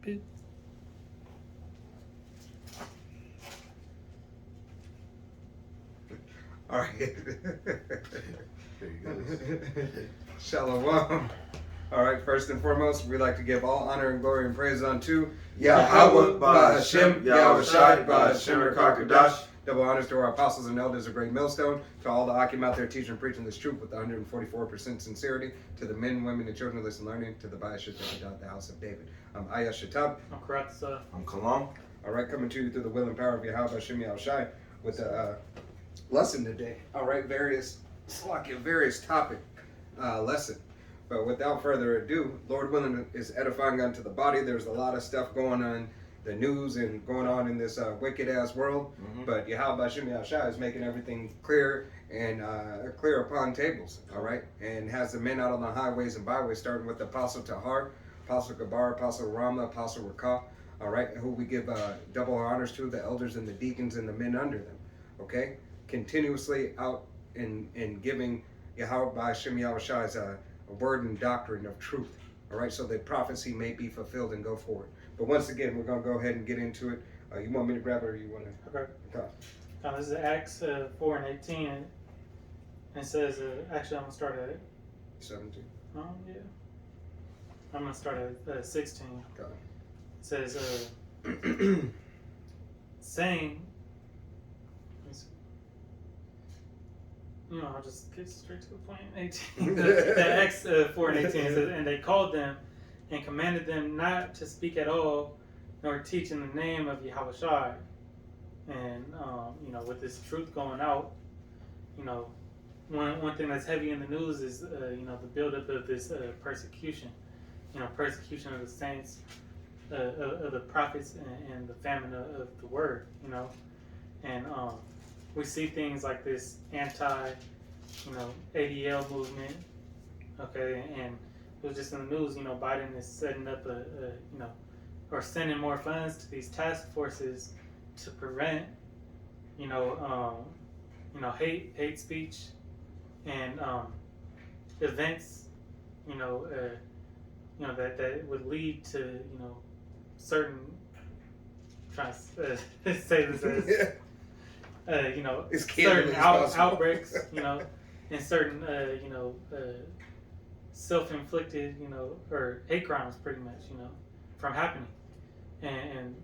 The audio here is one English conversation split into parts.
stupid. All right. There you go. Shalom. All right, first and foremost, we like to give all honor and glory and praise unto Yahweh, Ba'Hashem, Yahweh Shai, Ba'Hashem, Rakakadash. Double honors to our apostles and elders of Great Millstone, to all the Akim out there teaching and preaching this truth with 144% sincerity, to the men, women, and children listening learning, to the Ba'Hashem, the house of David. I'm Ayah Shatab. I'm correct, sir. I'm Kalam. All right, coming to you through the will and power of Yahweh, Ba'Hashem, Yahweh Shai, with the lesson today. All right, various topic lesson. But without further ado, Lord willing is edifying unto the body. There's a lot of stuff going on the news and going on in this wicked ass world. Mm-hmm. But Yahweh Ba'Hashem Yahushua is making everything clear and clear upon tables. All right, and has the men out on the highways and byways, starting with Apostle Tahar, Apostle Gabar, Apostle Rama, Apostle Rakah. All right, who we give double honors to, the elders and the deacons and the men under them. Okay, continuously out in giving Yahweh Ba'Hashem Yahushua's a word and doctrine of truth, all right, so that prophecy may be fulfilled and go forward. But once again, we're going to go ahead and get into it. You want me to grab it or you want to? Okay. Okay. Now, this is Acts 4 and 18. And it says, actually, I'm going to start at 17. yeah. I'm going to start at 16. Okay. It says, saying, I'll just get straight to the point. 18. the Acts 4 and 18 says, and they called them and commanded them not to speak at all, nor teach in the name of Yahushua. And with this truth going out, one thing that's heavy in the news is the buildup of this persecution. Persecution of the saints, of the prophets, and the famine of the word. And we see things like this anti, ADL movement, okay, and it was just in the news, Biden is setting up or sending more funds to these task forces to prevent, hate speech and events, that would lead to, certain, trying to say this as, certain outbreaks, and certain, self-inflicted, or hate crimes, pretty much, from happening. And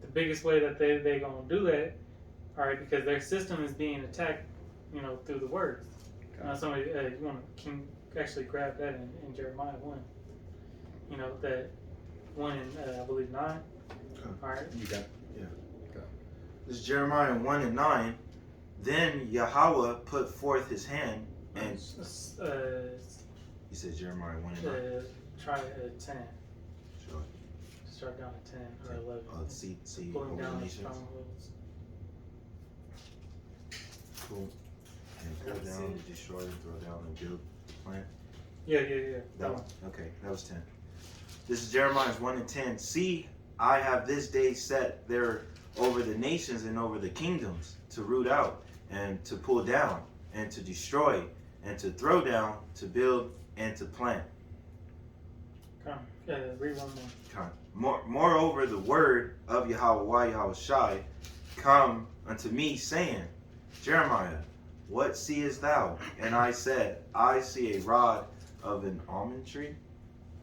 the biggest way that they're gonna do that, all right, because their system is being attacked, through the words. Somebody, can actually grab that in Jeremiah 1. That 1 in, I believe 9. Okay. All right. You got it. Yeah. Okay. This is Jeremiah 1 and 9. Then Yahweh put forth his hand and you said Jeremiah 1 and 9. Try 10. Sure. Start down at 10 or 11. See Pulling over down the the nations. strongholds. Cool. And pull down, destroy, throw down, and build the plant. Yeah. That one. Okay, that was 10. This is Jeremiah 1 and 10. See, I have this day set there over the nations and over the kingdoms to root out and to pull down and to destroy and to throw down, to build and to plant. Come, read one more. Moreover, the word of Yahweh Yahushai come unto me, saying, Jeremiah, what seest thou? And I said, I see a rod of an almond tree.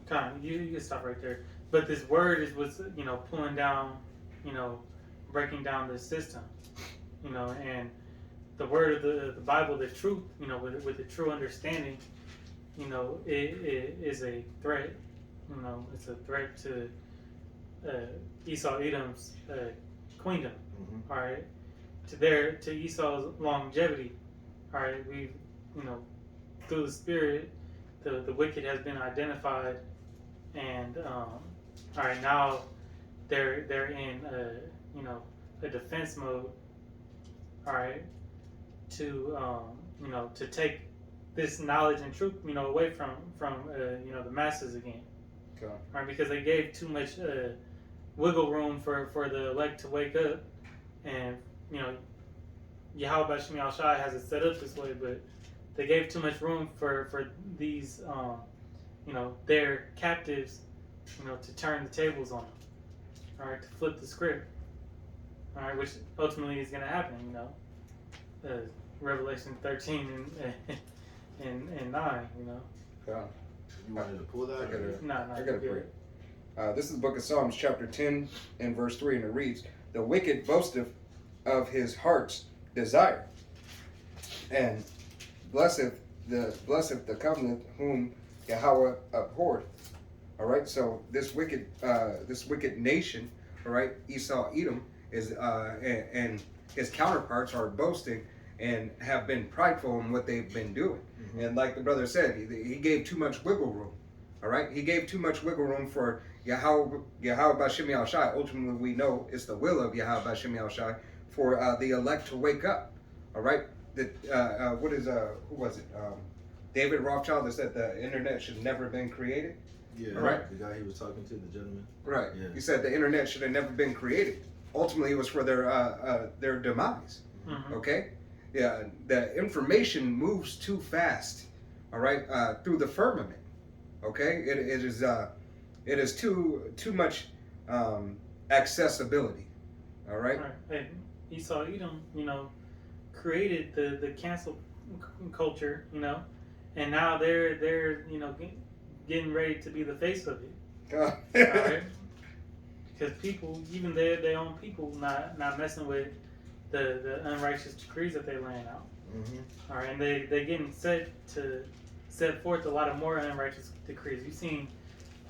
Come, you can stop right there. But this word is what's pulling down, breaking down the system, and the word of the Bible, the truth, with the true understanding, it is a threat. It's a threat to Esau Edom's queendom. Mm-hmm. All right, to Esau's longevity. All right, we've through the Spirit, the wicked has been identified, and all right, now they're in a defense mode. All right, to take this knowledge and truth away from the masses again. Okay. All right, because they gave too much wiggle room for the elect to wake up, and Yahweh Ba'Hashem Yahushua has it set up this way, but they gave too much room for these their captives to turn the tables on them. all right, to flip the script, all right, which ultimately is going to happen, you know. Revelation 13 and 9, you know. Yeah. You wanted to pull that? I got it. No, I got it for you. This is the book of Psalms, chapter 10 and verse 3, and it reads, "The wicked boasteth of his heart's desire, and blesseth the covenant whom Yahweh abhorred." All right, so this wicked nation, all right, Esau, Edom, is and his counterparts are boasting and have been prideful in what they've been doing. Mm-hmm. And like the brother said, he gave too much wiggle room. All right, he gave too much wiggle room for Yahweh Bashim Yahushai. Ultimately, we know it's the will of Yahweh Bashim Yahushai for the elect to wake up. All right, what is who was it? David Rothschild that said the internet should never have been created. Yeah, right. The guy he was talking to, the gentleman. Right. Yeah. He said the internet should have never been created. Ultimately, it was for their demise. Mm-hmm. Okay. Yeah. The information moves too fast. All right. Through the firmament. Okay. It is too much accessibility. All right. Right. And Esau, Edom, you know, created the cancel culture, you know, and now they're you know getting ready to be the face of it. All right. Because people, even their own people, not messing with the unrighteous decrees that they laying out. Mm-hmm. All right, and they getting set forth a lot of more unrighteous decrees. You've seen,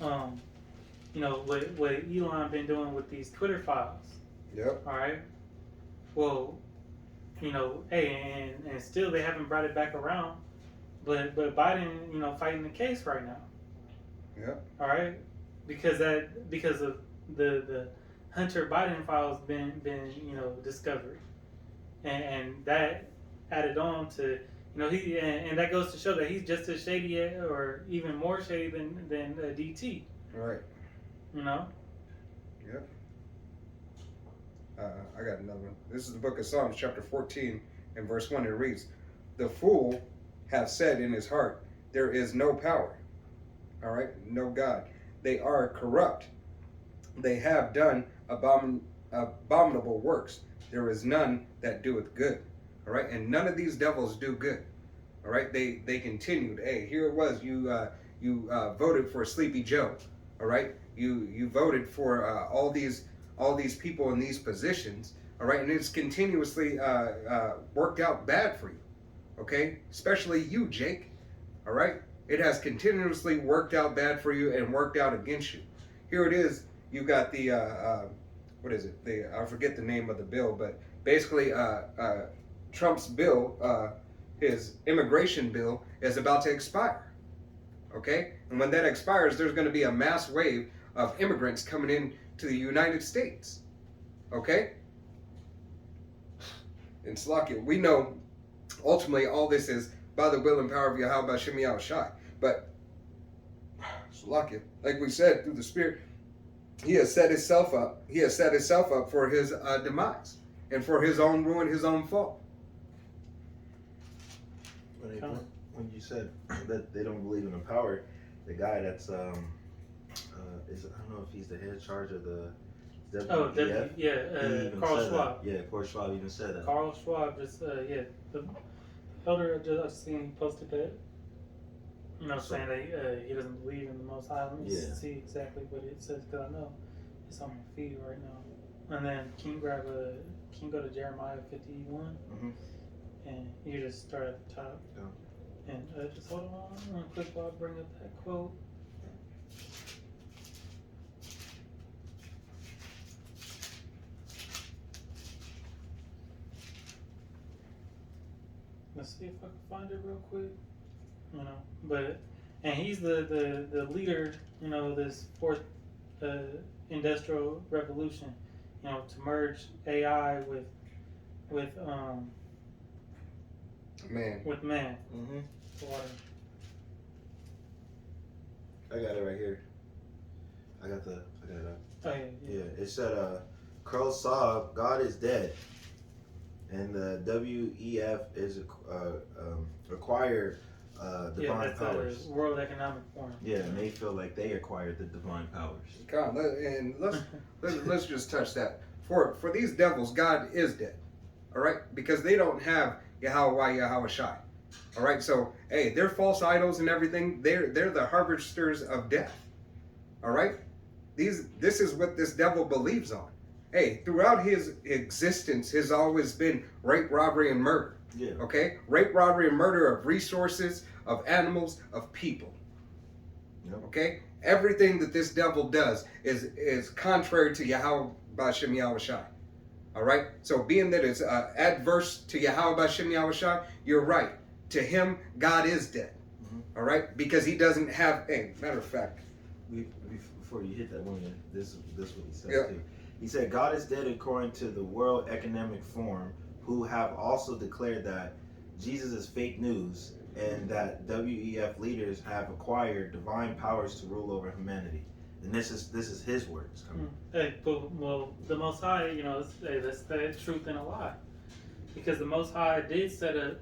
you know, what Elon been doing with these Twitter files. Yep. All right. Well, you know, hey, and still they haven't brought it back around, but Biden, you know, fighting the case right now. Yep. All right, because of the Hunter Biden files been you know discovered, and that added on to you know and that goes to show that he's just as shady or even more shady than DT. Right. You know. Yep. I got another one. This is the book of Psalms, chapter 14 and verse 1. It reads, "The fool hath said in his heart, there is no power." All right, no God. They are corrupt. They have done abominable works. There is none that doeth good. All right, and none of these devils do good. All right, they continued. Hey, here it was. You voted for Sleepy Joe. All right, you voted for all these people in these positions. All right, and it's continuously worked out bad for you. Okay, especially you, Jake. All right. It has continuously worked out bad for you and worked out against you. Here it is. You've got the what is it? I forget the name of the bill, but basically, Trump's bill, his immigration bill, is about to expire. Okay, and when that expires, there's going to be a mass wave of immigrants coming in to the United States. Okay, and Slakia, we know ultimately all this is by the will and power of Yahweh Bashim Yahushai. But Slakia, like we said, through the Spirit, he has set himself up. He has set himself up for his demise and for his own ruin, his own fall. When you said that they don't believe in the power, the guy that's I don't know if he's the head charge of the WEF. Carl Schwab. Yeah, Carl Schwab even said that. Carl Schwab just the elder just seen he posted that. You know, saying that he doesn't believe in the Most High. Let me see exactly what it says because I know it's on my feed right now. And then can you go to Jeremiah 51, and you just start at the top. Yeah. And just hold on real quick while I bring up that quote. Let's see if I can find it real quick. You know, and he's the leader, you know, this fourth industrial revolution, you know, to merge AI with man. Water. I got it right here. I got it up. Oh yeah. It said Carl Saab, God is dead. And the WEF is require divine powers. World Economic Forum. Yeah, and they feel like they acquired the divine powers. God, and let's just touch that. For these devils, God is dead. All right, because they don't have Yahweh Shai. All right, so hey, they're false idols and everything. They're the harbingers of death. All right, this is what this devil believes on. Hey, throughout his existence has always been rape, robbery, and murder. Yeah. Okay, rape, robbery, and murder of resources, of animals, of people. Yep. Okay, everything that this devil does is contrary to Yahweh B'Shem Yahweh Shai. All right, so being that it's adverse to Yahweh B'Shem Yahweh Shai, you're right. To him, God is dead. All right, because he doesn't have. Hey, matter of fact, Before you hit that one, this what he said Yeah. too. He said, God is dead according to the World Economic Forum, who have also declared that Jesus is fake news and that WEF leaders have acquired divine powers to rule over humanity. And this is his words. Hey, but, well, the Most High, that's the truth and a lie, because the Most High did set up,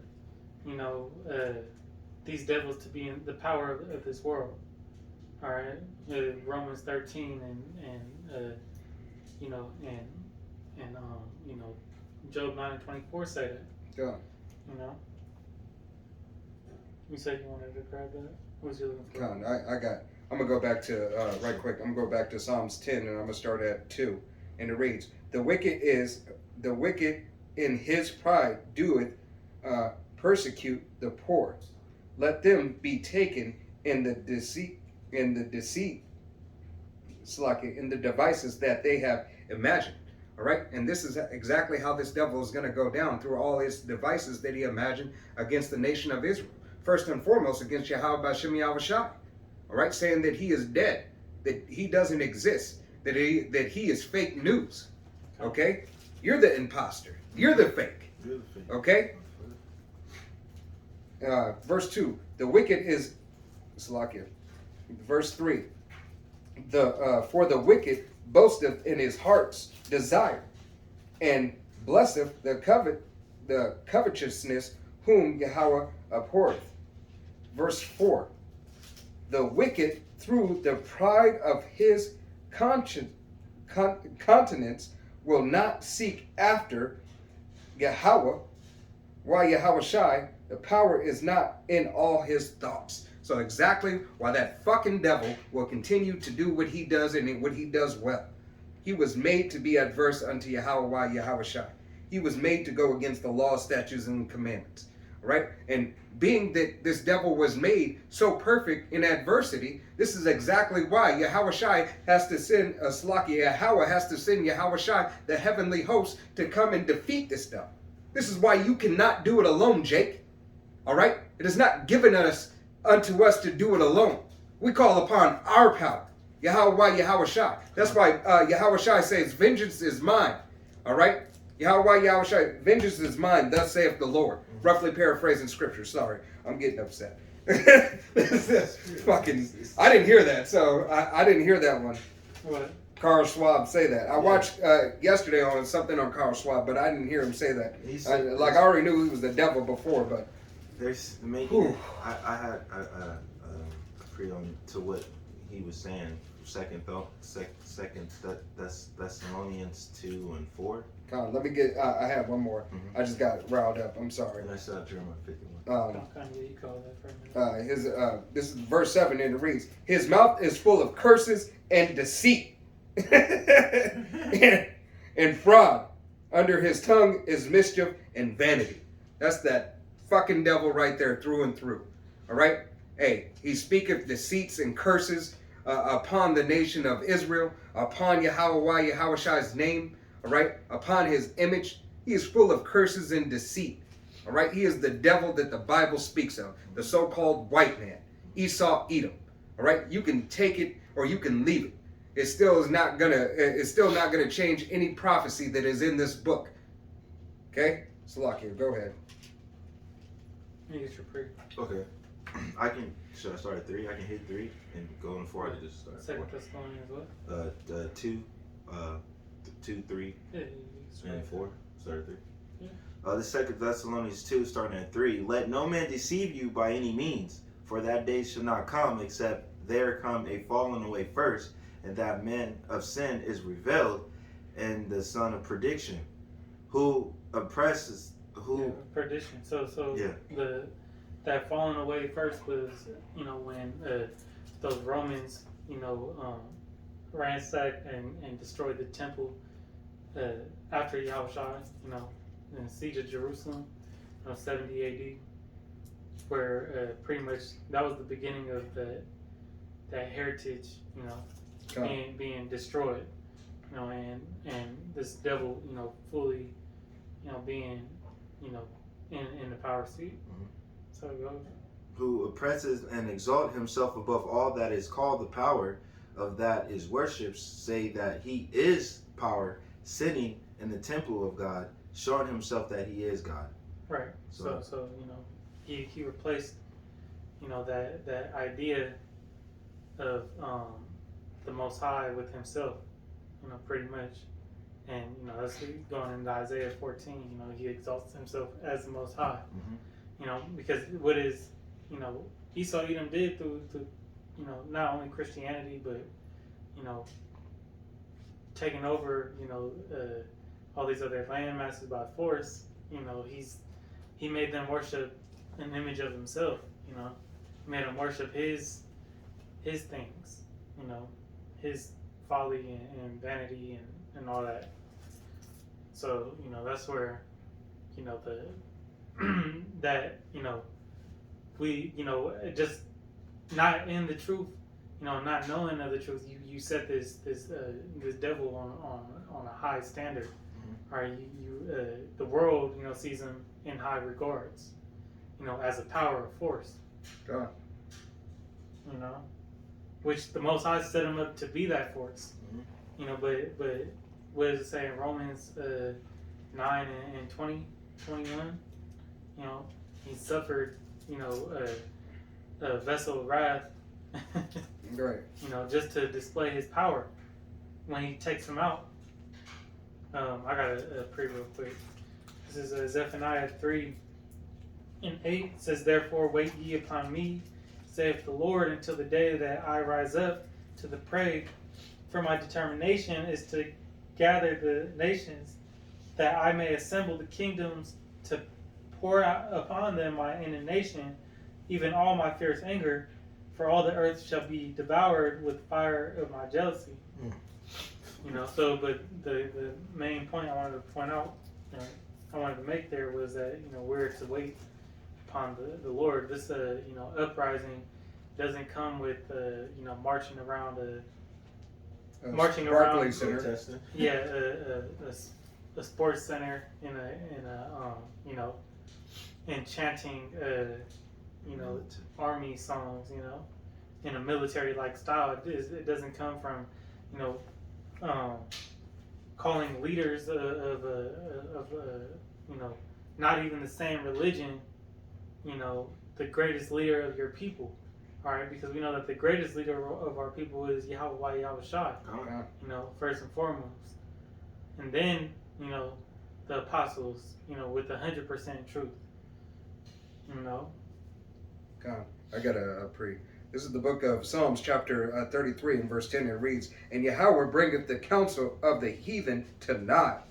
these devils to be in the power of this world. All right, Romans 13 and Job 9:24 say that. yeah. You said you wanted to grab that. What was you looking for? Con, I'm gonna go back to right quick. I'm gonna go back to Psalms 10, and I'm gonna start at 2, and it reads: the wicked in his pride doeth persecute the poor. Let them be taken in the deceit, in the devices that they have imagined. All right, and this is exactly how this devil is going to go down, through all his devices that he imagined against the nation of Israel. First and foremost, against Yahweh B'Shem Yahweh Shai. All right, saying that he is dead, that he doesn't exist, that he is fake news. Okay, you're the imposter. You're the fake. Okay. Verse 2, the wicked is Salakia. Verse 3, for the wicked boasteth in his heart's desire, and blesseth the covetousness whom Yahweh abhorreth. Verse 4, the wicked through the pride of his countenance will not seek after Yahweh, why Yahweh Shai, the power is not in all his thoughts. So exactly why that fucking devil will continue to do what he does and what he does well. He was made to be adverse unto Yahweh, why Yahweh Shai. He was made to go against the law, statutes, and commandments. Right? And being that this devil was made so perfect in adversity, this is exactly why Yahweh Shai has to send Yahweh has to send Yahweh Shai, the heavenly host, to come and defeat this devil. This is why you cannot do it alone, Jake. All right? It is not given unto us to do it alone. We call upon our power. Yahweh Shai. That's why Yahweh Shai says, vengeance is mine. All right? Yahweh Shai, vengeance is mine, thus saith the Lord. Roughly paraphrasing scripture. Sorry, I'm getting upset. Fucking, I didn't hear that, so I didn't hear that one. What? Carl Schwab say that. I watched yesterday on something on Carl Schwab, but I didn't hear him say that. I already knew he was the devil before, but there's maybe I had a pre on to what he was saying. Second Thessalonians 2:4. God, let me get. I have one more. I just got riled up. I'm sorry. And I saw Jeremiah 51. You call that for a minute. This is verse 7, and it reads: his mouth is full of curses and deceit, and fraud. Under his tongue is mischief and vanity. That's that fucking devil right there, through and through. All right. Hey, he speaketh deceits and curses upon the nation of Israel, upon Yahweh Shai's name. All right, upon his image. He is full of curses and deceit. All right, he is the devil that the Bible speaks of, the so-called white man, Esau, Edom. All right, you can take it or you can leave it. It's still not gonna change any prophecy that is in this book. Okay, Salakia, go ahead. You get your pre. Okay, should I start at 3? I can hit 3 and go on 4. I can just start. Second Thessalonians what? 2, 2, 3, Yeah, and 4. Start at 3. The 2 Thessalonians 2, starting at 3. Let no man deceive you by any means, for that day shall not come, except there come a falling away first, and that man of sin is revealed, and the son of perdition, who oppresses, who perdition. So Yeah. that falling away first was, when those Romans, ransacked and destroyed the temple after Yahushua, in the siege of Jerusalem, 70 AD, where pretty much that was the beginning of that heritage, being destroyed, and this devil, fully, being, in the power seat. Mhm. So it goes. who oppresses and exalt himself above all that is called the power of that is worshipped, say that he is power, sitting in the temple of God, showing himself that he is God. Right. So he replaced, that idea of the Most High with himself, pretty much. And that's going into Isaiah 14. He exalts himself as the Most High. Mm-hmm. Because what is Esau Edom did through not only Christianity, but taking over all these other land masses by force. He made them worship an image of himself. He made them worship his things. His folly and vanity and all that. So that's where the that we just not in the truth, not knowing of the truth. You set this devil on a high standard. Mm-hmm. All right, the world sees him in high regards, as a power of force. God. Which the Most High set him up to be that force. Mm-hmm. But what does it say in Romans 9 and 20, 21? He suffered, a vessel of wrath, Right. just to display his power when he takes him out. I got a pretty real quick. This is Zephaniah 3 and 8. It says, "Therefore wait ye upon me, saith the Lord, until the day that I rise up to the prey. For my determination is to gather the nations, that I may assemble the kingdoms, to pour out upon them my indignation, even all my fierce anger, for all the earth shall be devoured with fire of my jealousy." But the main point I wanted to point out, I wanted to make there was that, we're to wait upon the Lord. This, uprising doesn't come with, marching around marching around Barclays Center. Protesting. a sports center in a and chanting army songs, in a military like style. It doesn't come from calling leaders of not even the same religion, the greatest leader of your people. All right, because we know that the greatest leader of our people is Yahweh Yahushua, first and foremost, and then the apostles, with 100% truth. God, I got a pre. This is the book of Psalms, chapter 33, and verse 10. It reads, "And Yahweh bringeth the counsel of the heathen to naught.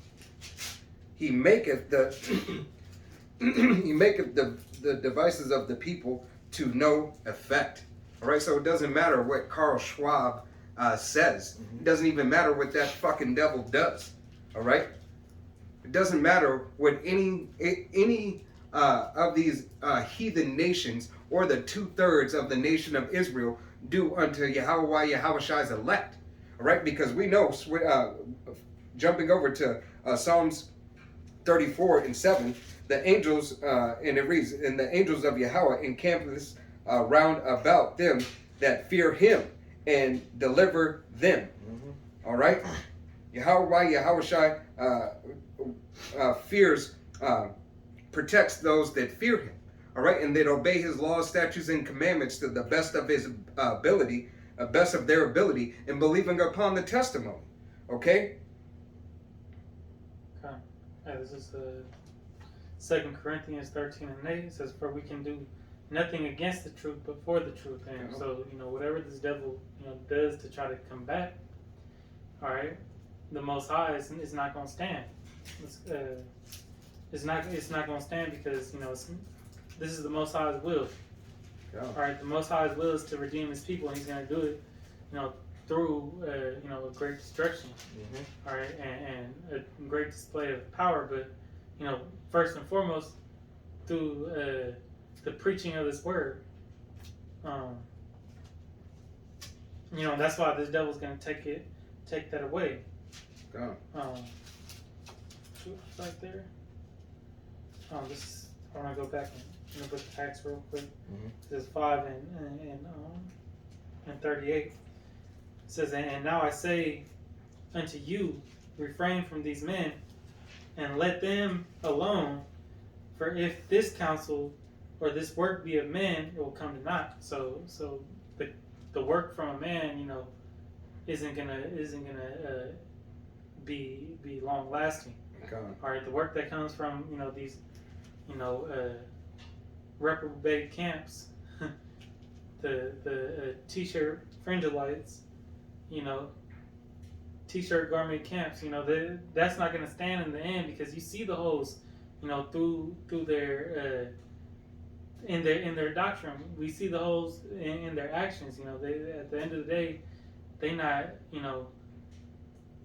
He maketh the he maketh the devices of the people to no effect." All right, so it doesn't matter what Carl Schwab says. It doesn't even matter what that fucking devil does. All right, it doesn't matter what any of these heathen nations or the 2/3 of the nation of Israel do unto Yahweh Yahushua's elect. All right, because we know, jumping over to Psalms 34 and 7, the angels, and it reads, "And the angels of Yahweh encampeth round about them that fear him, and deliver them." Mm-hmm. All right, Yahweh Yahushua protects those that fear him. All right, and that obey his laws, statutes, and commandments to the best of his ability, best of their ability, and believing upon the testimony. Okay. Okay. This is 2 Corinthians 13:8, it says, "For we can do nothing against the truth, but for the truth." And so, whatever this devil, does to try to combat, all right, the Most High is not going to stand. It's not going to stand because this is the Most High's will. Yeah. All right, the Most High's will is to redeem His people, and He's going to do it, through a great destruction. Mm-hmm. All right, and a great display of power, but first and foremost through the preaching of this word. That's why this devil's going to take that away. Yeah. Right there. I want to go back in the book of Acts real quick. Mm-hmm. This is 5 and 38. It says, "And now I say unto you, refrain from these men, and let them alone. For if this counsel or this work be of men, it will come to naught." So the work from a man, isn't gonna be long lasting. Okay. All right, the work that comes from these reprobate camps, the t-shirt fringelites, t-shirt garment camps, that's not going to stand in the end, because you see the holes, through their in their doctrine. We see the holes in their actions. They, at the end of the day, they not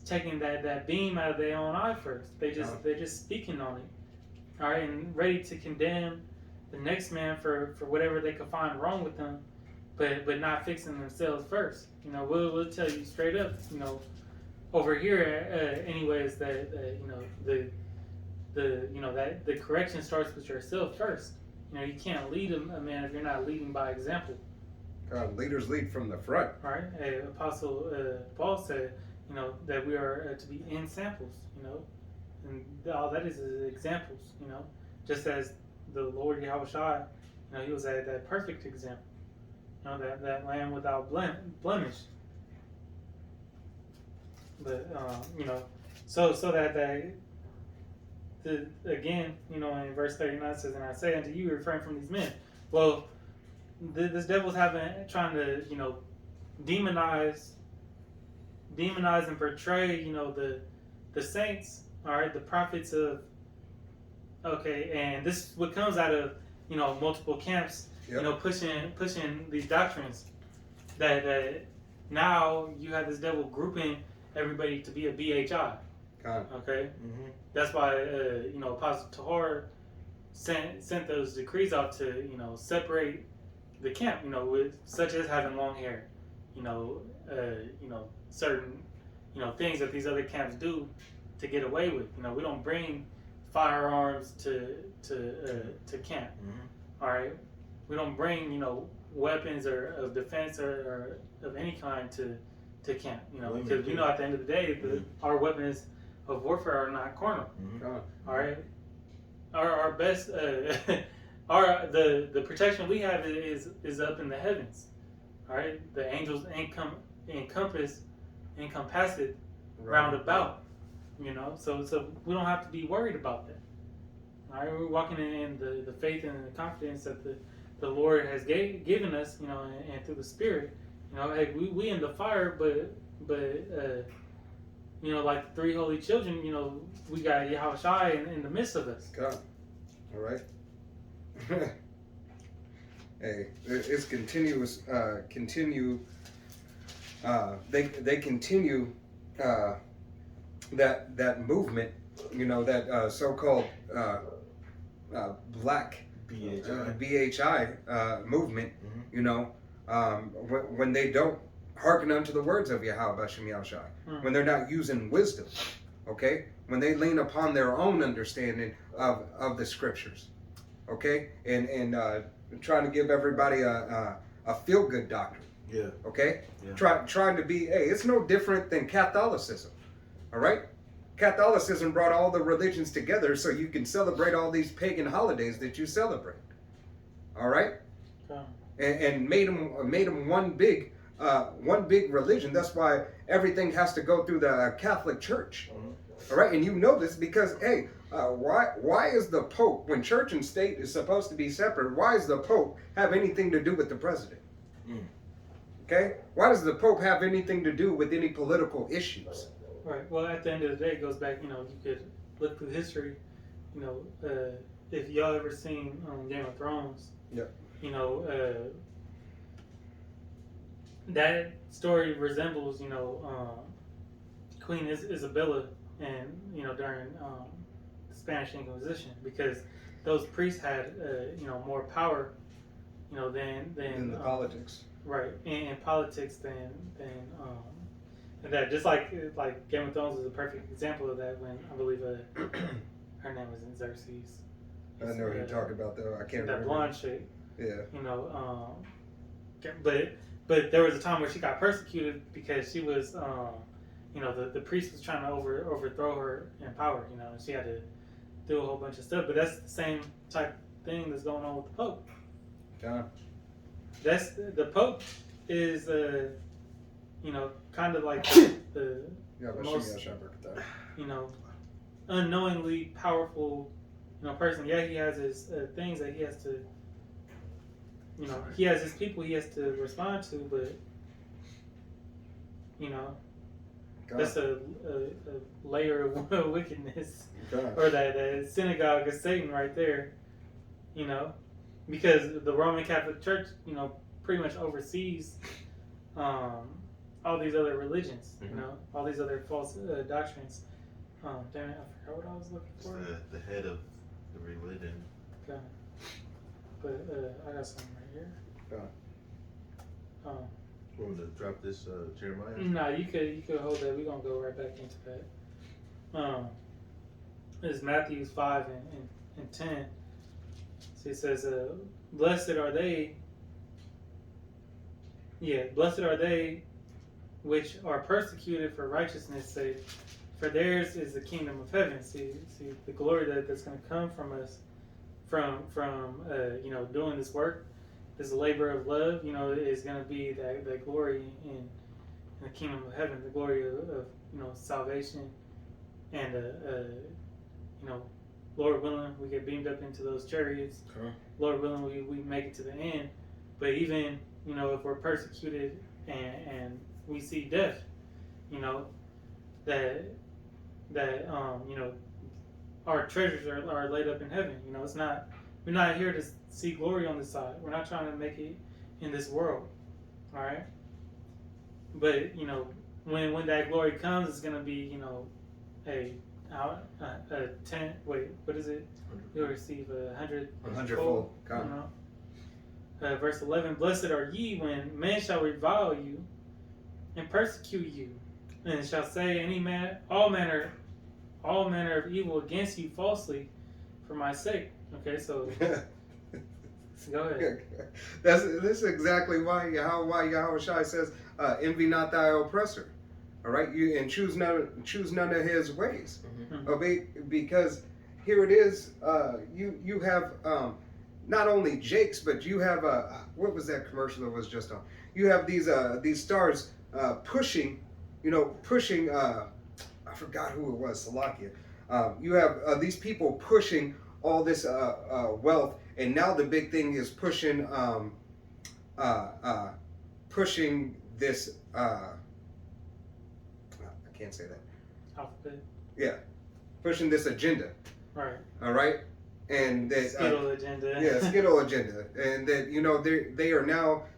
taking that beam out of their own eye first. They're just speaking on it, all right, and ready to condemn the next man for whatever they could find wrong with them, but not fixing themselves first. We'll tell you straight up, over here, anyways, that the correction starts with yourself first. You can't lead a man if you're not leading by example. Leaders lead from the front. All right, Apostle Paul said, that we are to be in samples, and all that is examples, just as the Lord Yahushua, He was that perfect example, that lamb without blemish. But so that again, in verse 39 it says, "And I say unto you, refrain from these men." Well, this devil's trying to demonize and portray the saints, all right, the prophets of, okay, and this is what comes out of multiple camps, Yep. pushing these doctrines, that now you have this devil grouping everybody to be a BHI. Okay, Mm-hmm. that's why Apostle Tahor sent those decrees out to separate the camp, with such as having long hair, certain things that these other camps do to get away with. We don't bring firearms to camp. Mm-hmm. All right, we don't bring weapons or of defense or of any kind to camp. Because we know at the end of the day, our weapons of warfare are not carnal. Mm-hmm. All right, our best the protection we have is up in the heavens. All right, the angels encompass it round about. So we don't have to be worried about that. All right, we're walking in the faith and the confidence that the Lord has given us, and through the Spirit. Hey, we in the fire, but like the three holy children, we got Yahushua in the midst of us. God. All right. Hey, it's continuous. They continue that movement. That so-called black BHI movement. Mm-hmm. When they don't hearken unto the words of Yahweh Shem Yahushua, when they're not using wisdom, okay, when they lean upon their own understanding of the scriptures, okay, and trying to give everybody a feel-good doctrine, Yeah. okay, Yeah. trying to be, hey, it's no different than Catholicism, all right. Catholicism brought all the religions together so you can celebrate all these pagan holidays that you celebrate, all right. And made them one big religion. That's why everything has to go through the Catholic Church. Mm-hmm. All right, and you know this because, hey, why is the Pope, when church and state is supposed to be separate, why does the Pope have anything to do with the president? Okay? Why does the Pope have anything to do with any political issues? Right. Well, at the end of the day, it goes back. You could look through history. If y'all ever seen Game of Thrones, Yep. That story resembles, Queen Isabella and during the Spanish Inquisition, because those priests had more power, than In the politics. right in politics than and that, just like Game of Thrones is a perfect example of that, when I believe her name was Xerxes. I know what you're talking about, though. I can't That remember. blonde chick. Yeah. But there was a time where she got persecuted because she was, the priest was trying to overthrow her in power, and she had to do a whole bunch of stuff. But that's the same type thing that's going on with the Pope. Yeah. The Pope is, kind of like the Yeah, but most, she unknowingly powerful, person. Yeah, he has his things that he has to. He has his people he has to respond to, but that's a layer of wickedness, or that synagogue of Satan right there, because the Roman Catholic Church, pretty much oversees all these other religions, all these other false doctrines. Damn it, I forgot what I was looking for. The head of the religion. Okay. But I got something right here. Want me to drop this Jeremiah? No, you could hold that. We're gonna go right back into that. It's Matthew 5 and 10. So it says, blessed are they which are persecuted for righteousness' sake, for theirs is the kingdom of heaven. See the glory that's gonna come from us, from doing this work, this labor of love, is going to be that glory in the kingdom of heaven, the glory of salvation, and Lord willing, we get beamed up into those chariots. Lord willing, we make it to the end. But even if we're persecuted and we see death, that our treasures are laid up in heaven. We're not here to see glory on this side. We're not trying to make it in this world. All right. But when that glory comes, it's gonna be a 10. Wait, what is it? You'll receive 100 fold. Verse 11: Blessed are ye when men shall revile you and persecute you, and shall say all manner of evil against you falsely for my sake. Okay, so go ahead. This is exactly why Yahweh Shai says, "Envy not thy oppressor." All right, and choose none of his ways. Mm-hmm. Obey, because here it is. You have not only Jakes, but you have what was that commercial that was just on? You have these stars pushing. I forgot who it was. Salakia. You have these people pushing all this wealth, and now the big thing is pushing this. I can't say that. Alphabet. Yeah, pushing this agenda. Right. All right, and that Skittle agenda. Yeah, Skittle agenda, and that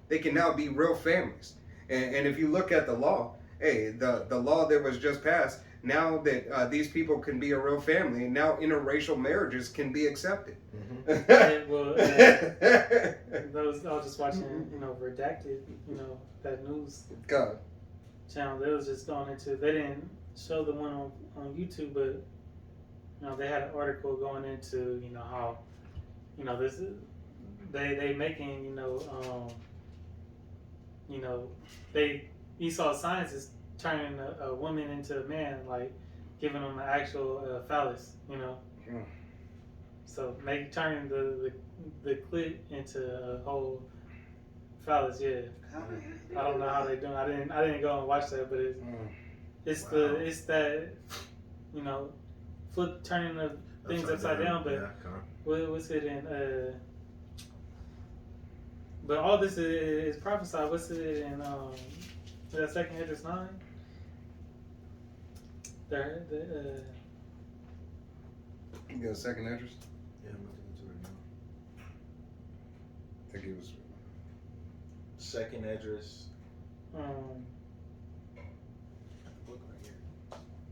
they can now be real families. And if you look at the law, hey, the law that was just passed. Now that these people can be a real family, and now interracial marriages can be accepted. Yeah, well, I was just watching, Redacted, that news channel. They was just going into. They didn't show the one on YouTube, but they had an article going into how this is they making Esau science is turning a woman into a man, like giving them an actual phallus, So turning the clit into a whole phallus. Yeah, I don't know how they doing. I didn't go and watch that, but it's you know, turning the things upside down. But Yeah, come on. what's it in? But all this is prophesied. What's it in? That second Esdras 9. You got a second interest? Yeah, I'm looking into it now. I think he was. Second Esdras. Book right here.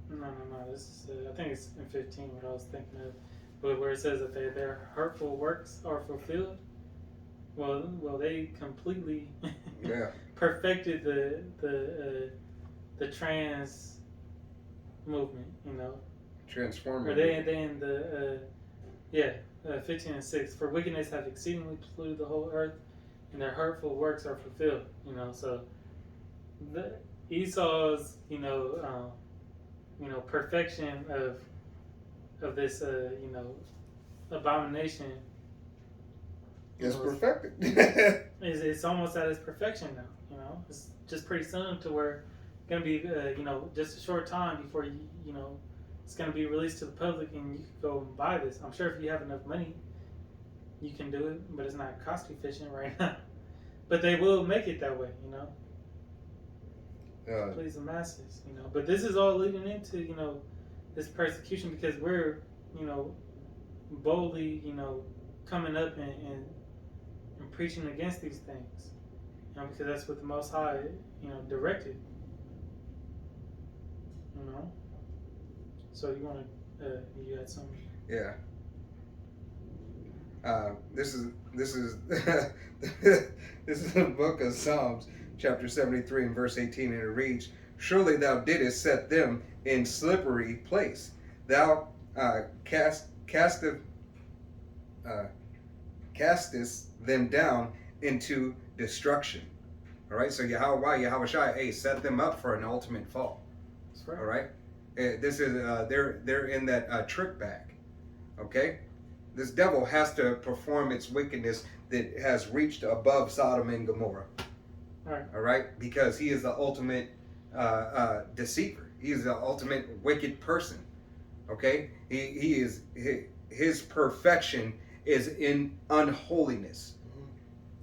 No. This is, I think it's in 15. What I was thinking of, but where it says that their hurtful works are fulfilled. Well, they completely Yeah. perfected the trans movement. You know, Transforming. or they in the 15 and 6. For wickedness have exceedingly polluted the whole earth, and their hurtful works are fulfilled. You know, so the Esau's perfection of this abomination It's perfected. it's almost at its perfection now. You know, it's just pretty soon to where it's gonna be just a short time before it's gonna be released to the public and you can go and buy this. I'm sure if you have enough money, you can do it, but it's not cost efficient right now. But they will make it that way, to please the masses, But this is all leading into this persecution because we're boldly coming up and preaching against these things, because that's what the Most High directed, So you want to you had something? Yeah. This is this is the book of Psalms, chapter 73 and verse 18, and it reads, "Surely thou didst set them in slippery place. Thou castest them down into destruction." All right. So Yahweh Shai, set them up for an ultimate fall. That's right. All right. This is they're in that trick bag. Okay. This devil has to perform its wickedness that has reached above Sodom and Gomorrah. All right, because he is the ultimate deceiver. He is the ultimate wicked person. Okay, his perfection is in unholiness.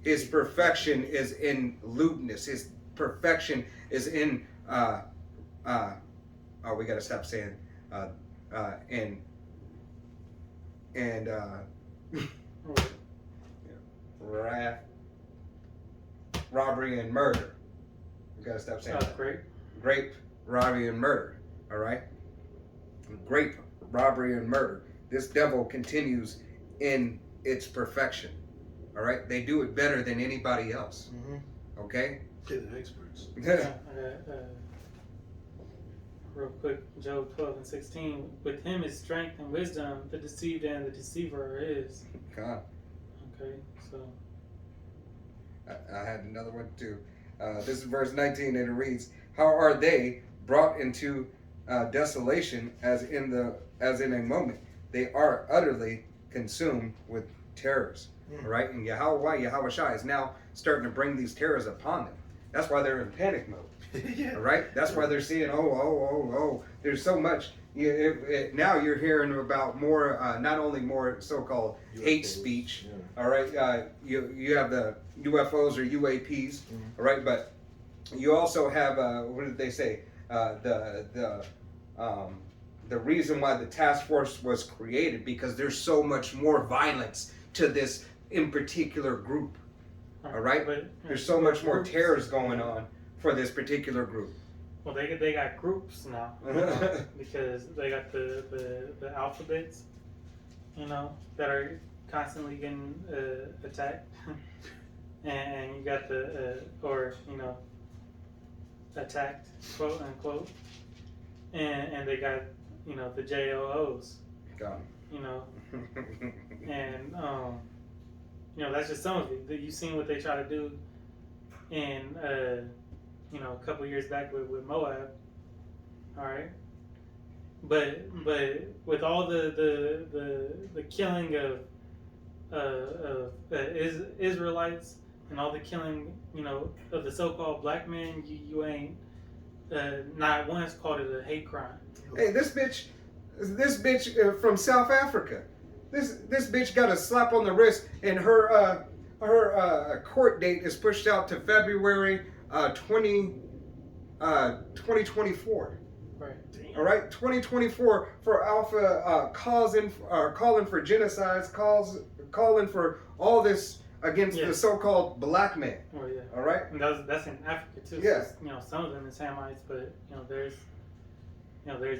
His perfection is in lewdness. His perfection is in we gotta stop saying wrath, robbery, and murder. We gotta stop saying that. Grape, robbery, and murder. All right. Grape, robbery, and murder. This devil continues in its perfection. All right. They do it better than anybody else. Okay. They're the experts. Real quick, Job 12 and 16. With him is strength and wisdom. The deceived and the deceiver are his. God. Okay, so. I had another one too. This is verse 19, and it reads, "How are they brought into desolation as in a moment? They are utterly consumed with terrors." All right, and Yahweh Shai is now starting to bring these terrors upon them. That's why they're in panic mode. Yeah. All right, that's why they're seeing there's so much. Now you're hearing about more, not only more so-called hate speech. Yeah. All right, you have the UFOs or UAPs. All right, but you also have what did they say? The reason why the task force was created, because there's so much more violence to this in particular group. All right, there's so much more terrors going on for this particular group. Well, they got groups now because they got the alphabets, that are constantly getting attacked, and you got attacked, quote unquote, and they got the JOOs, God. and that's just some of it. You've seen what they try to do in a couple years back with Moab. All right, but with all the killing of Israelites and all the killing of the so-called black men, you ain't not once called it a hate crime. Hey, this bitch This bitch from South Africa. This bitch got a slap on the wrist, and her court date is pushed out to February 2024. Right. All right, 2024 for Alpha calling for genocides, calling for all this against the so-called black man. Oh yeah. All right. And that's in Africa too. Yeah. So, some of them is Hamites, but there's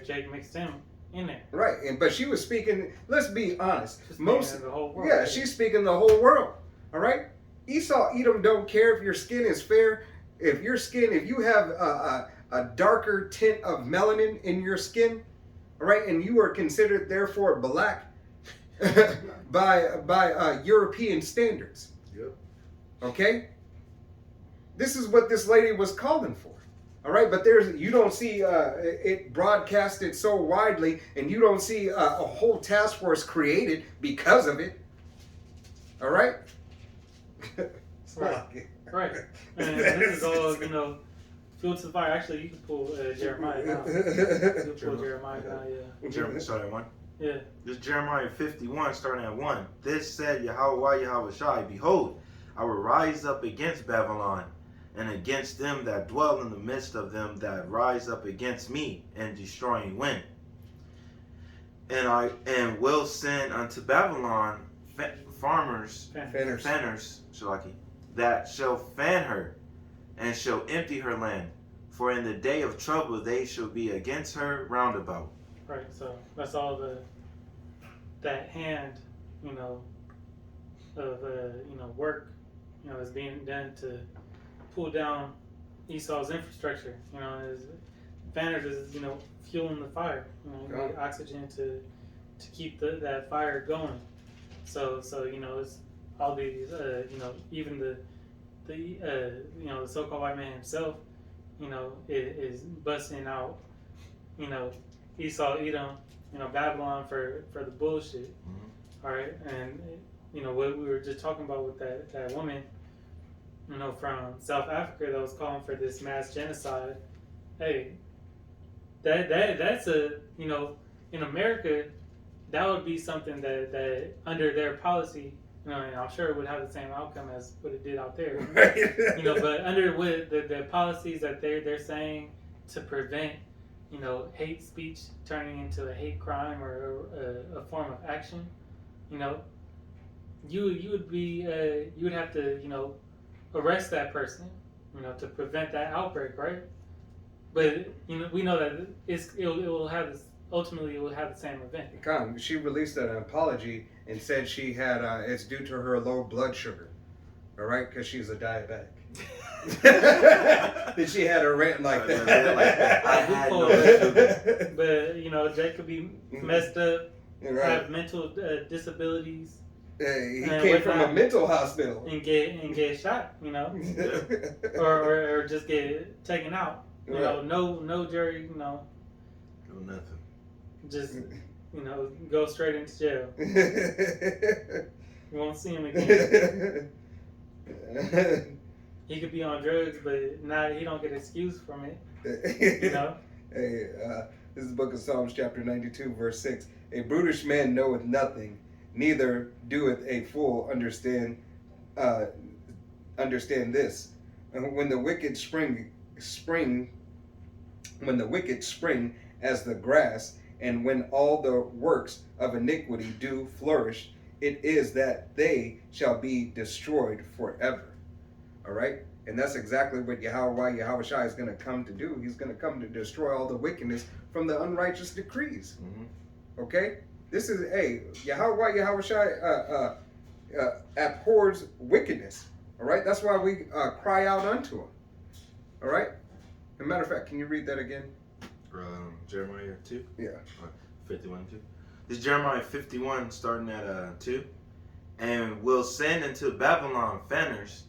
Jake mixed in there. Right, but she was speaking. Let's be honest. She's Most speaking the whole world. yeah, she's speaking the whole world. All right. Esau Edom don't care if your skin is fair. If you have a darker tint of melanin in your skin, all right, and you are considered therefore black by European standards. Yep. Okay. This is what this lady was calling for. All right, but you don't see it broadcasted so widely, and you don't see a whole task force created because of it. All right. Right. And this is all fuel to the fire. Actually, you can pull Jeremiah down. You can pull Jeremiah down. Yeah. Jeremiah, start at 1. Yeah. This is Jeremiah 51, starting at 1. This said Yahweh Yahushai, behold, I will rise up against Babylon, and against them that dwell in the midst of them that rise up against me, and destroying wind. And will send unto Babylon fanners, Shalaki, that shall fan her, and shall empty her land. For in the day of trouble they shall be against her round about. Right. So that's all that hand, of work, is being done to pull down Esau's infrastructure. Fanners is fueling the fire. You need oxygen to keep that fire going. So it's all these even the so-called white man himself is busting out Esau, Edom, Babylon for the bullshit. Mm-hmm. All right, and what we were just talking about with that woman from South Africa that was calling for this mass genocide. Hey, that's in America, that would be something that under their policy, and I'm sure it would have the same outcome as what it did out there. But under what the policies that they're saying to prevent hate speech turning into a hate crime or a form of action, you would have to arrest that person, to prevent that outbreak, right? But we know that ultimately it will have the same event. She released an apology and said she had it's due to her low blood sugar, all right, because she's a diabetic. That she had a rant like that. I had no sugar. But Jake could be messed up, Right. have mental disabilities, He came from a mental hospital and get shot, or just get taken out. Right. No jury, No nothing. just go straight into jail. You won't see him again. He could be on drugs, but now he don't get excused from it. Hey, this is the book of Psalms, chapter 92, verse 6. A brutish man knoweth nothing, neither doeth a fool understand this. When the wicked spring as the grass, and when all the works of iniquity do flourish, it is that they shall be destroyed forever. All right? And that's exactly what Yahushua is going to come to do. He's going to come to destroy all the wickedness from the unrighteous decrees. Mm-hmm. Okay? This is, Yahushua abhors wickedness. All right? That's why we cry out unto him. All right? As a matter of fact, can you read that again? Jeremiah 2? Yeah. 51 2. This is Jeremiah 51, starting at 2. And will send into Babylon fanners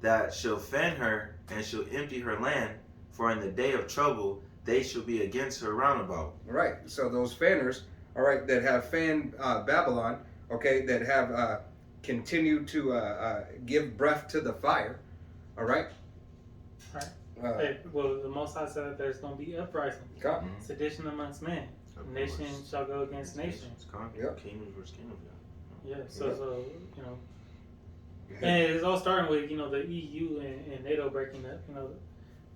that shall fan her and shall empty her land, for in the day of trouble they shall be against her round about. Right. So those fanners, all right, that have fanned Babylon, okay, that have continued to give breath to the fire, all right? Right. Well, the Most High said that there's going to be uprising, God. sedition amongst men. nation shall go against nation. Yep. Kingdoms versus kingdoms. Yeah, so Yep. so you know, and it's all starting with the EU and NATO breaking up.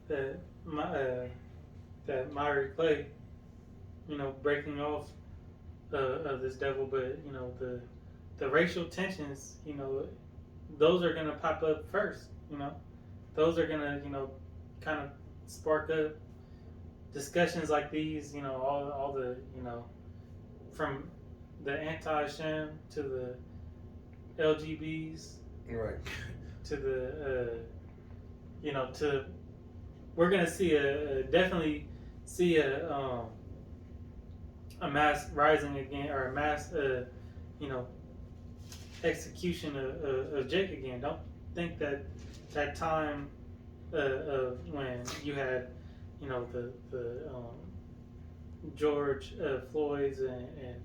That Myrie Clay, breaking off of this devil, but the racial tensions, those are gonna pop up first. Those are gonna kind of spark up discussions like these. All the from the anti-Shem to the LGBs Right. to the to we're gonna see definitely see a mass rising again, or a mass execution of Jake again. Don't think that time of when you had the George Floyd's and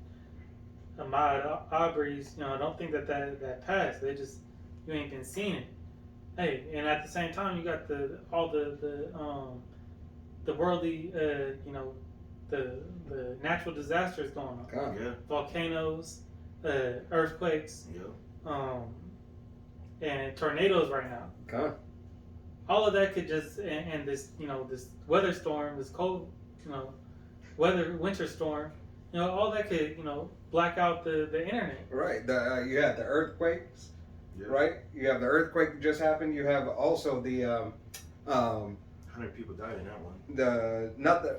Ahmaud Arbery's. Don't think that passed. You ain't been seeing it. Hey, and at the same time, you got all the worldly, the natural disasters going on. Come. Yeah. Volcanoes, earthquakes, Yeah. and tornadoes right now. Come. All of that could just and this this weather storm, this cold winter storm, all that could black out the internet. Right. You have the earthquakes. Yeah. Right. You have the earthquake that just happened. You have also the 100 people died in that one.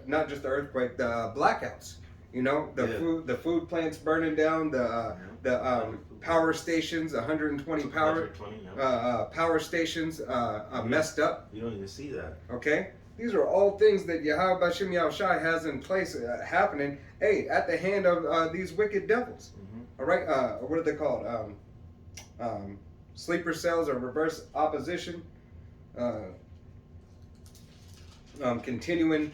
not just the earthquake, the blackouts. The food plants burning down, the power stations, 120 power 120, yeah. power stations messed up. You don't even see that. Okay, these are all things that Yahweh Bashem Yahushai has in place happening. Hey, at the hand of these wicked devils. Mm-hmm. All right, what are they called? Sleeper cells or reverse opposition. Continuing,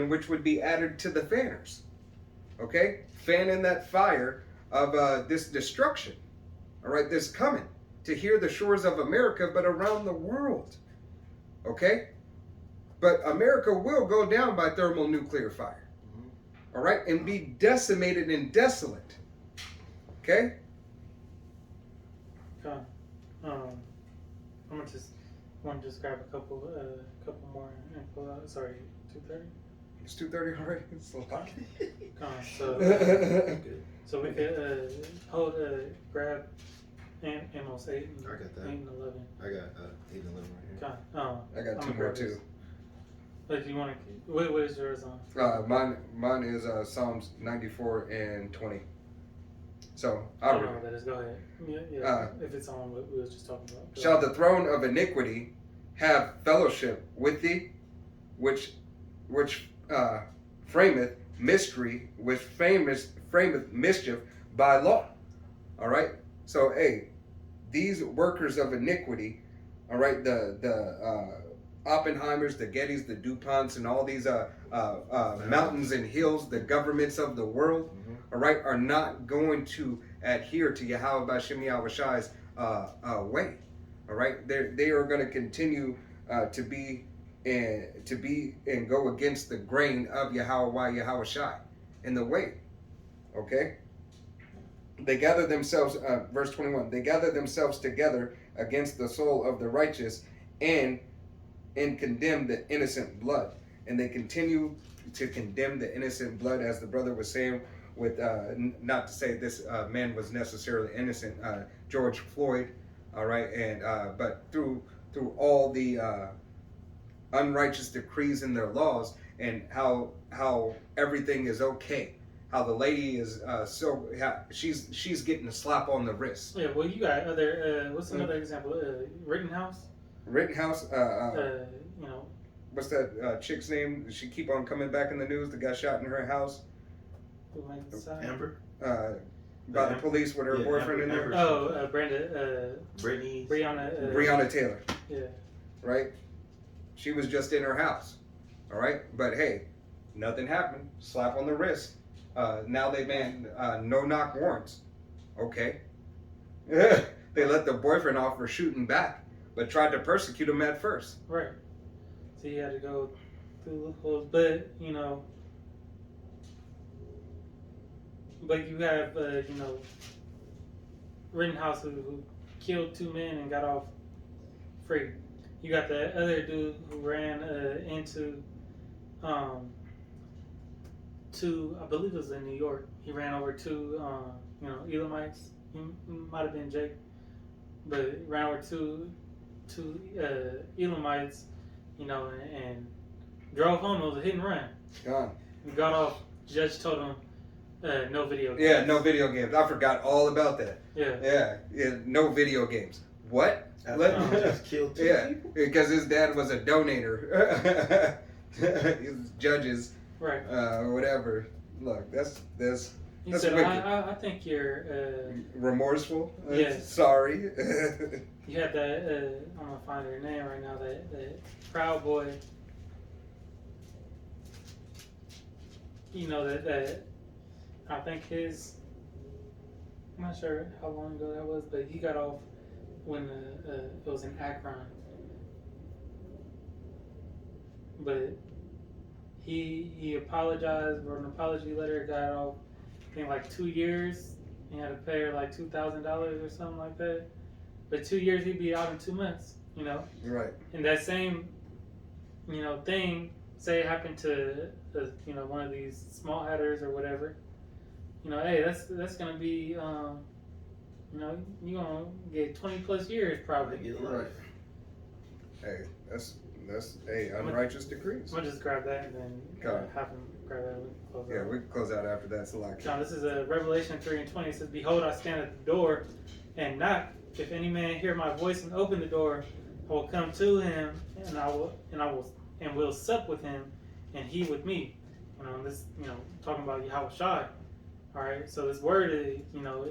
which would be added to the fanners. Okay, fanning that fire of this destruction. All right, this coming to hear the shores of America, but around the world. Okay, but America will go down by thermonuclear fire. Mm-hmm. All right, and be decimated and desolate. Okay. I'm gonna just grab a couple more info. Sorry, 2:30. It's 2:30 already. It's a lot. So we could grab Amos 8 and I got that. 8 and 11. I got 8 and 11 right here. I got two more too. But do you want to? What is yours on? Mine is Psalms 94 and 20. So I I'll don't know read what that is. Go ahead. Yeah. If it's on what we was just talking about. it. Shall the throne of iniquity have fellowship with thee, which frameth mystery, which frameth mischief by law? All right. So these workers of iniquity, all right, the Oppenheimers, the Gettys, the DuPonts, and all these mountains and hills, the governments of the world, all right, are not going to adhere to Yahweh Bashem Yahushai's way. All right, they are going to continue to be and go against the grain of Yahushai in the way. Okay. They gather themselves, verse 21. They gather themselves together against the soul of the righteous, and condemn the innocent blood. And they continue to condemn the innocent blood, as the brother was saying, with not to say this man was necessarily innocent, George Floyd, all right, and but through all the unrighteous decrees in their laws, and how everything is okay, how the lady is she's getting a slap on the wrist. Yeah. Well, you got other. What's another example? Rittenhouse. Rittenhouse. You know. What's that chick's name? She keep on coming back in the news that got shot in her house. Who might decide? Amber? By the police with her boyfriend in there. Oh, Brenda. Brittany? Breonna Taylor. Yeah. Right? She was just in her house. All right? But hey, nothing happened. Slap on the wrist. Now they banned no-knock warrants. Okay. They let the boyfriend off for shooting back, but tried to persecute him at first. Right. So you had to go through loopholes. But, you know, but you have you know, Rittenhouse who killed 2 men and got off free. You got the other dude who ran into I believe it was in New York. He ran over 2 you know, Edomites. He might have been Jake, but ran over two Edomites, you know, and drove home. It was a hit and run. Gone. He got off. Judge told him no video games. Yeah, no video games. I forgot all about that. Yeah. Yeah, no video games. What? Just killed 2 Yeah, people. because his dad was a donator. His judges, Right. or whatever. Look, that's He That's said, wicked. I think you're remorseful. Yeah. Sorry. you had that I'm gonna find her name right now, that Proud Boy. You know that I think I'm not sure how long ago that was, but he got off when it was in Akron. But he apologized, wrote an apology letter, got off I think like 2 years. He had to pay her like $2,000 or something like that. But 2 years, he'd be out in 2 months, you know. Right. And that same, you know, thing, say it happened to, you know, one of these small hatters or whatever. You know, hey, that's gonna be, you know, you're gonna get 20 plus years probably. Get Right. life. Hey, that's unrighteous decrees. I'm gonna just grab that and then Okay. have him grab that and close Yeah, out. we can close out after that. It's a lot. Now this is Revelation 3:20. It says, "Behold, I stand at the door and knock. If any man hear my voice and open the door, I will come to him, and will sup with him, and he with me." You know, this, you know, talking about Yahweh Shai. All right. So this word, you know,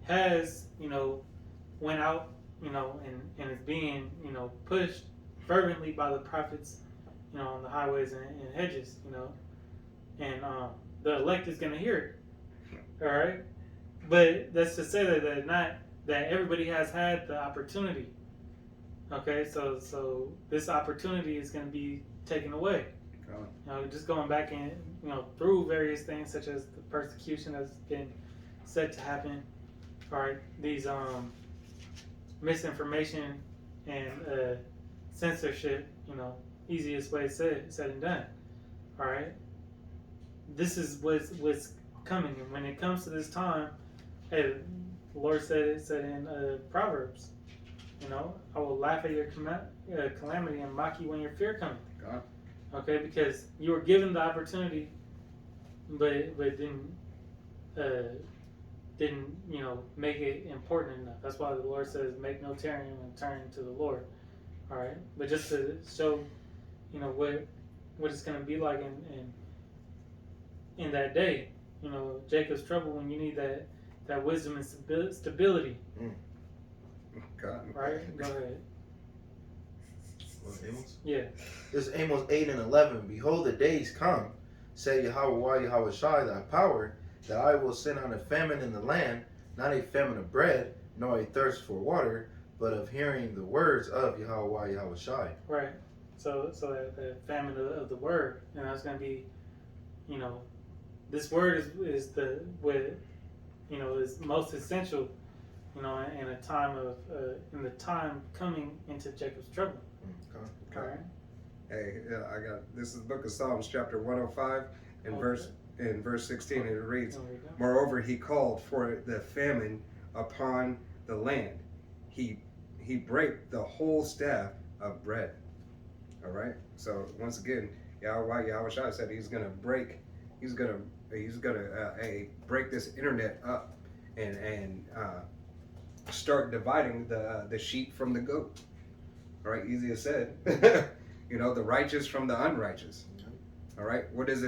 has, you know, went out, you know, and is being, you know, pushed fervently by the prophets, you know, on the highways and hedges, you know, and the elect is going to hear it. All right. But that's to say that everybody has had the opportunity. Okay, so this opportunity is going to be taken away. Oh. You know, just going back and, you know, through various things such as the persecution that's been said to happen. All right, these misinformation and censorship. You know, easiest way said and done. All right, this is what's coming, and when it comes to this time, hey, the Lord said in Proverbs, you know, I will laugh at your calamity and mock you when your fear comes. God. Okay, because you were given the opportunity, but didn't you know, make it important enough. That's why the Lord says, "Make no tarrying and turn to the Lord." All right, but just to show, you know, what it's going to be like in that day. You know, Jacob's trouble, when you need that wisdom and stability. God. Right? Go ahead. What, Amos? Yeah. This is Amos 8:11. Behold, the days come, say Yahweh, Yahweh Shai, thy power, that I will send on a famine in the land, not a famine of bread, nor a thirst for water, but of hearing the words of Yahweh, Yahweh Shai. Right. So that famine of the word, and that's going to be, you know, this word is what, you know, is most essential, you know, in a time of in the time coming into Jacob's trouble. Okay. All right. Hey, I got this is the book of Psalms, chapter 105, and verse 16. It reads, There we go. "Moreover, he called for the famine upon the land. He brake the whole staff of bread." All right. So once again, Yahweh Shai said he's gonna break this internet up and start dividing the sheep from the goat. All right, easier said. You know, the righteous from the unrighteous. All right, what is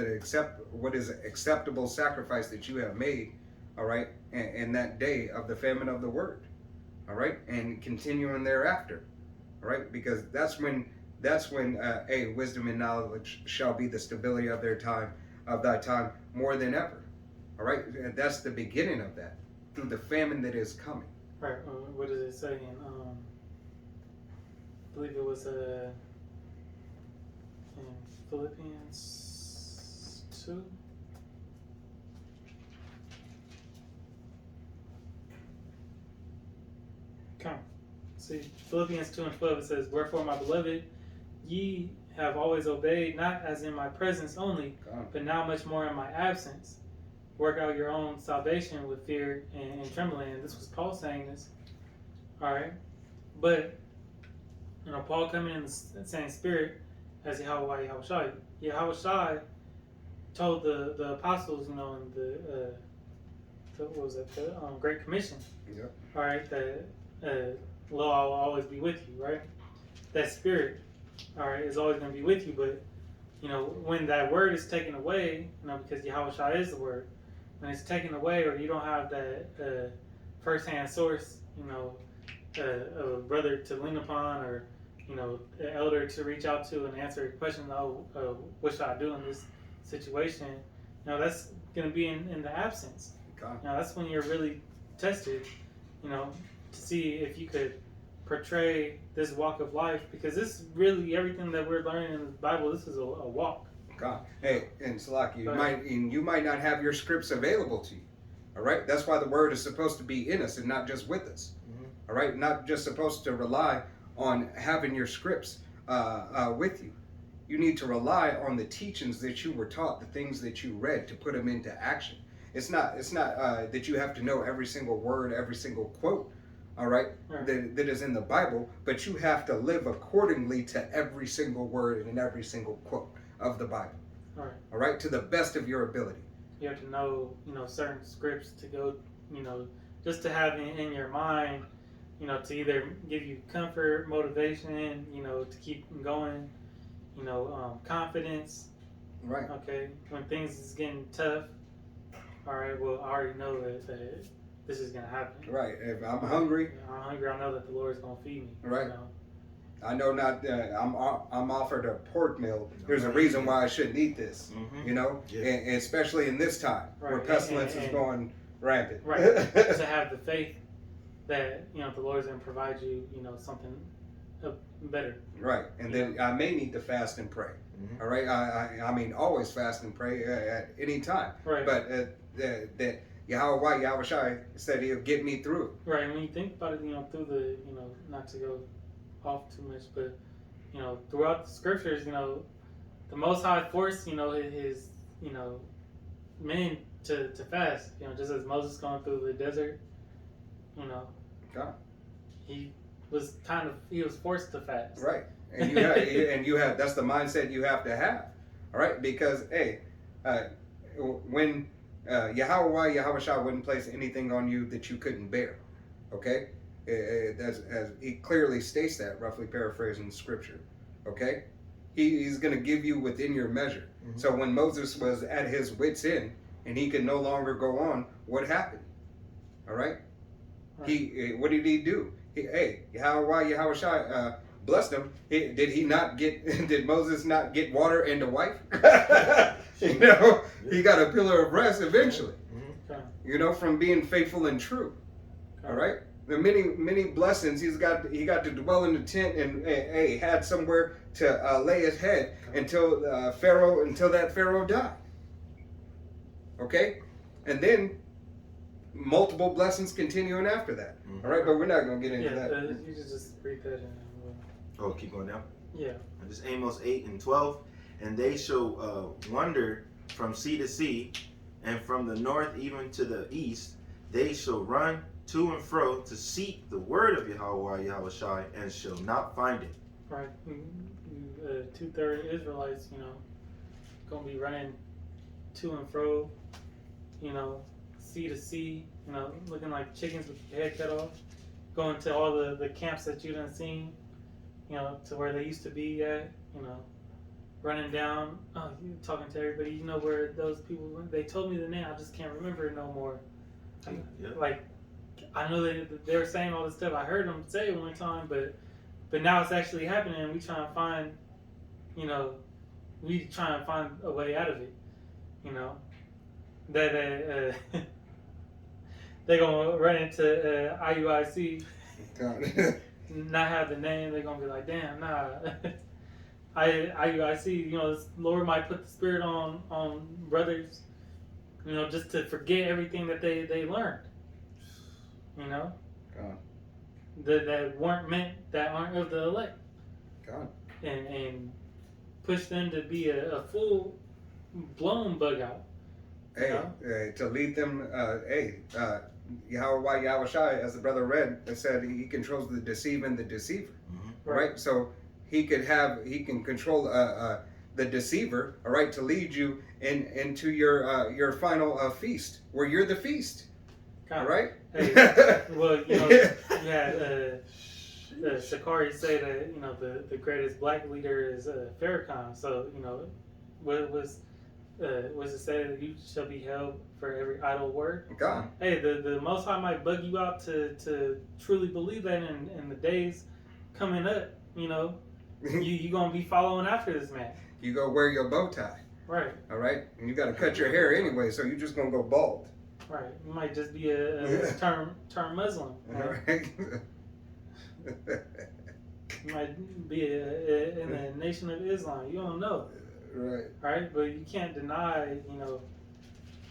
acceptable sacrifice that you have made? All right, in that day of the famine of the word. All right, and continuing thereafter. All right, because that's when wisdom and knowledge shall be the stability of thy time more than ever. All right, and that's the beginning of that through the famine that is coming. Right. What does it say in? I believe it was in Philippians 2. Come. See, Philippians 2 and 12, it says, "Wherefore, my beloved, ye have always obeyed, not as in my presence only, but now much more in my absence. Work out your own salvation with fear and trembling." And this was Paul saying this. All right. But, Paul coming in the same spirit as Yahweh Yahushai. Yahushai told the apostles, in the what was it, the Great Commission. Yep. All right, that lo, I will always be with you. Right, that spirit, all right, is always going to be with you. But when that word is taken away, because Yahushua is the word, when it's taken away, or you don't have that first-hand source, a brother to lean upon, or an elder to reach out to and answer a question. What should I do in this situation? That's going to be in the absence. God. That's when you're really tested, to see if you could portray this walk of life, because this really, everything that we're learning in the Bible, this is a walk. God. Hey, and Salaki, you might not have your scripts available to you. All right, that's why the word is supposed to be in us and not just with us. Mm-hmm. All right, not just supposed to rely on having your scripts with you. You need to rely on the teachings that you were taught, the things that you read, to put them into action. It's not that you have to know every single word, every single quote, all right, that is in the Bible, but you have to live accordingly to every single word and every single quote of the Bible. All right, to the best of your ability. You have to know, certain scripts to go, just to have in your mind, to either give you comfort, motivation, to keep going, confidence. Right. Okay. When things is getting tough, all right, well, I already know that this is going to happen. Right. If I'm hungry. I know that the Lord's going to feed me. Right. I know not. I'm offered a pork meal. There's a reason why I shouldn't eat this. Mm-hmm. And especially in this time where pestilence is going rampant. Right. To have the faith that the Lord's going to provide you, something better. Right. And then I may need to fast and pray. Mm-hmm. All right. I mean, always fast and pray at any time. Right. But that Yahushai said He'll get me through. Right. And when you think about it, through the, not to go off too much, but throughout the scriptures, the Most High forced his men to fast, just as Moses going through the desert, God. he was forced to fast. Right. And you have that's the mindset you have to have. All right, because when Yahushua wouldn't place anything on you that you couldn't bear. Okay. As he clearly states that, roughly paraphrasing scripture, okay? He's going to give you within your measure. Mm-hmm. So when Moses was at his wit's end and he could no longer go on, what happened? All right? What did he do? Yahushua blessed him. Did Moses not get water and a wife? He got a pillar of rest eventually, from being faithful and true. All right? The many blessings he got to dwell in the tent and had somewhere to lay his head until that Pharaoh died. Okay, and then multiple blessings continuing after that. All right, but we're not gonna get into that. You just read that. Oh, keep going down. Yeah. This is Amos 8 and 12, and they shall wander from sea to sea, and from the north even to the east. They shall run to and fro to seek the word of Yahweh Yahushai, and shall not find it. Right. 2/3 Israelites, gonna be running to and fro, sea to sea, looking like chickens with your head cut off, going to all the camps that you done seen, to where they used to be at, running down, you talking to everybody, where those people went. They told me the name, I just can't remember it no more. Yeah. Like, I know they were saying all this stuff. I heard them say it one time, but now it's actually happening, and we trying to find, a way out of it. That they're gonna run into IUIC, not have the name. They're gonna be like, damn, nah. IUIC, the Lord might put the spirit on brothers, just to forget everything that they learned. that aren't of the elect, God. and push them to be a full blown bug out. Hey, to lead them, Yahweh Shai, as the brother read, it said he controls the deceiver and the deceiver. Mm-hmm. Right? So he can control the deceiver, all right, to lead you into your final feast, where you're the feast. All right? Hey, well, you had Shakari say that the greatest black leader is Farrakhan. So what was it said that you shall be held for every idle word? God. Hey, the Most High might bug you out to truly believe that in the days coming up. You gonna be following after this man. You go wear your bow tie. Right. All right? And you got to cut your hair anyway, so you're just going to go bald. Right. You might just be a term Muslim. All Right? right? You might be in the Nation of Islam. You don't know. Right. Right? But you can't deny,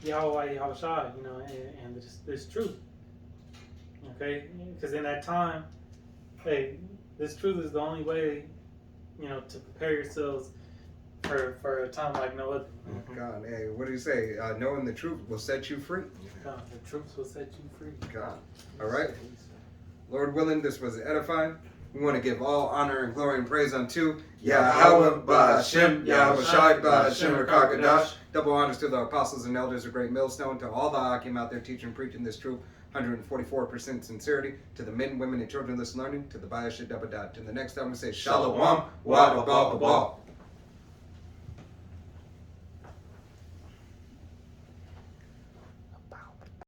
Yahweh Yahushua, and this truth. Okay? Because in that time, hey, this truth is the only way, to prepare yourselves for a time like no other. God, hey, what do you say? Knowing the truth will set you free. God, the truth will set you free. God. All right? Lord willing, this was edifying. We want to give all honor and glory and praise unto Yahweh Ba'Hashem, Yahweh Shai Ba'Hashem Rakakadash. Double honors to the apostles and elders of Great Millstone, to all the Akim out there teaching and preaching this truth. 144% sincerity, to the men, women, and children listening, learning, to the Bayashid Dabadat. To the next time we say Shalom, Wa Ba Ba Ba.